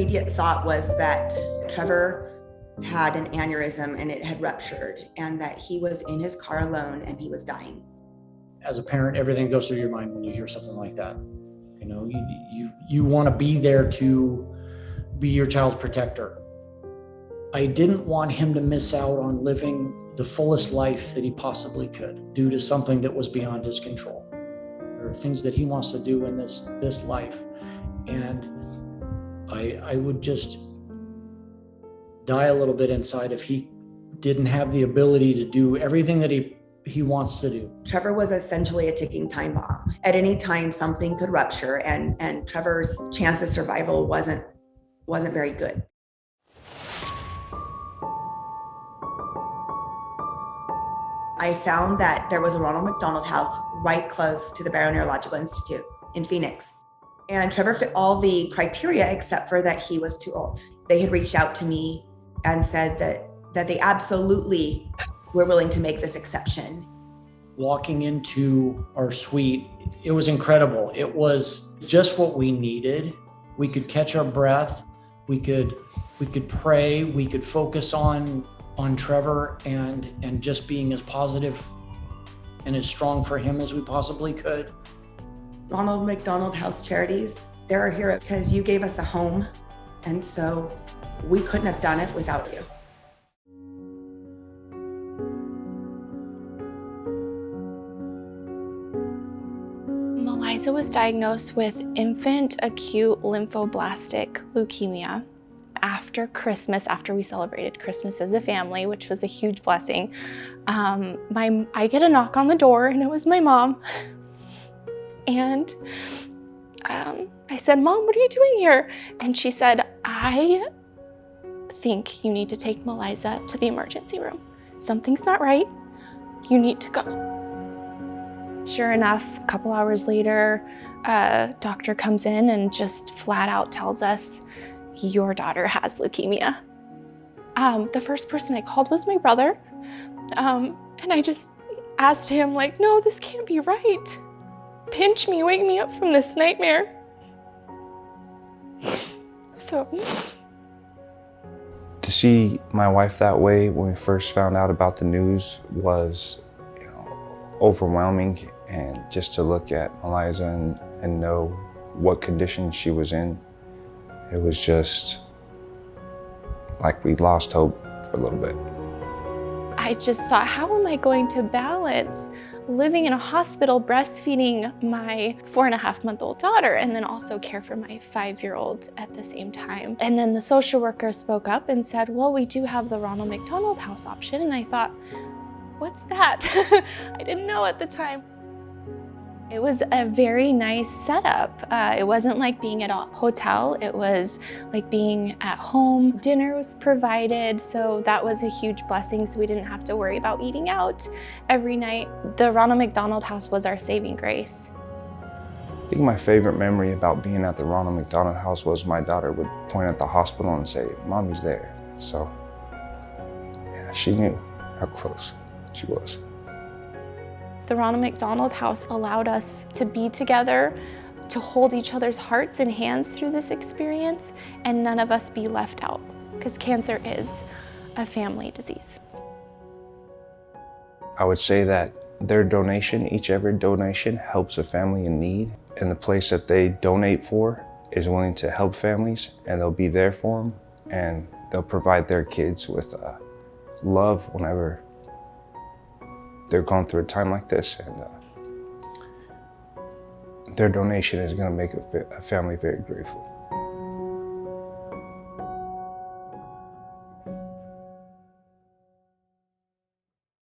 immediate thought was that Trevor had an aneurysm and it had ruptured, and that he was in his car alone and he was dying. As a parent, everything goes through your mind when you hear something like that. You know, you want to be there to be your child's protector. I didn't want him to miss out on living the fullest life that he possibly could due to something that was beyond his control. There are things that he wants to do in this life, and I would just die a little bit inside if he didn't have the ability to do everything that he wants to do. Trevor was essentially a ticking time bomb. At any time, something could rupture, and Trevor's chance of survival wasn't very good. I found that there was a Ronald McDonald House right close to the Barrow Neurological Institute in Phoenix. And Trevor fit all the criteria except for that he was too old. They had reached out to me and said that they absolutely were willing to make this exception. Walking into our suite, it was incredible. It was just what we needed. We could catch our breath. We could pray. We could focus on Trevor and just being as positive and as strong for him as we possibly could. Ronald McDonald House Charities, they're a hero because you gave us a home, and so we couldn't have done it without you. Meliza was diagnosed with infant acute lymphoblastic leukemia after Christmas, after we celebrated Christmas as a family, which was a huge blessing. I get a knock on the door, and it was my mom. And I said, "Mom, what are you doing here?" And she said, "I think you need to take Meliza to the emergency room. Something's not right. You need to go." Sure enough, a couple hours later, a doctor comes in and just flat out tells us, "Your daughter has leukemia." The first person I called was my brother. And I just asked him, like, "No, this can't be right. Pinch me, wake me up from this nightmare." So. To see my wife that way when we first found out about the news was, overwhelming. And just to look at Meliza and know what condition she was in, it was just like we lost hope for a little bit. I just thought, how am I going to balance living in a hospital, breastfeeding my 4.5-month-old daughter, and then also care for my 5-year-old at the same time? And then the social worker spoke up and said, "Well, we do have the Ronald McDonald House option." And I thought, what's that? I didn't know at the time. It was a very nice setup. It wasn't like being at a hotel. It was like being at home. Dinner was provided, so that was a huge blessing, so we didn't have to worry about eating out every night. The Ronald McDonald House was our saving grace. I think my favorite memory about being at the Ronald McDonald House was my daughter would point at the hospital and say, "Mommy's there." So yeah, she knew how close she was. The Ronald McDonald House allowed us to be together, to hold each other's hearts and hands through this experience, and none of us be left out, because cancer is a family disease. I would say that their donation, each donation helps a family in need, and the place that they donate for is willing to help families, and they'll be there for them, and they'll provide their kids with love whenever they're going through a time like this, and their donation is going to make a family very grateful.